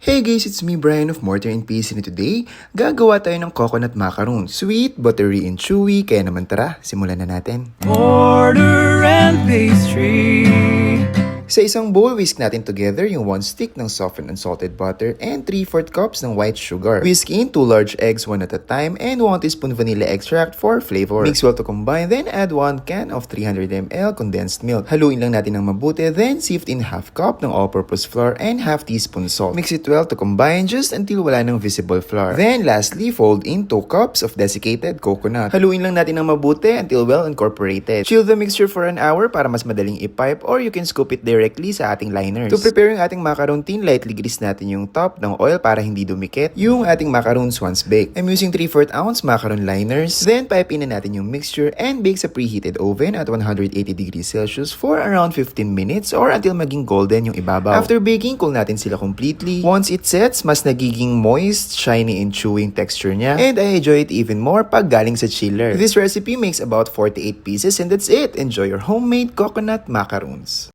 Hey guys, it's me Brian of Mortar and Peace, and today, gagawa tayo ng coconut macaroon. Sweet, buttery, and chewy, kaya naman tara, simulan na natin. Mortar and pastry. Sa isang bowl, whisk natin together yung 1 stick ng softened unsalted butter and 3/4 cups ng white sugar. Whisk in 2 large eggs one at a time and 1 teaspoon vanilla extract for flavor. Mix well to combine, then add 1 can of 300 ml condensed milk. Haluin lang natin ng mabuti, then sift in half cup ng all-purpose flour and half teaspoon salt. Mix it well to combine just until wala ng visible flour. Then lastly, fold in 2 cups of desiccated coconut. Haluin lang natin ng mabuti until well incorporated. Chill the mixture for an hour para mas madaling i-pipe, or you can scoop it directly sa ating liners. To prepare yung ating macaron tin, lightly grease natin yung top ng oil para hindi dumikit yung ating macaroons once baked. I'm using 3/4 ounce macaron liners. Then pipe in na natin yung mixture and bake sa preheated oven at 180 degrees Celsius for around 15 minutes or until maging golden yung ibabaw. After baking, cool natin sila completely. Once it sets, mas nagiging moist, shiny, and chewing texture niya, and I enjoy it even more pag galing sa chiller. This recipe makes about 48 pieces, and that's it. Enjoy your homemade coconut macaroons.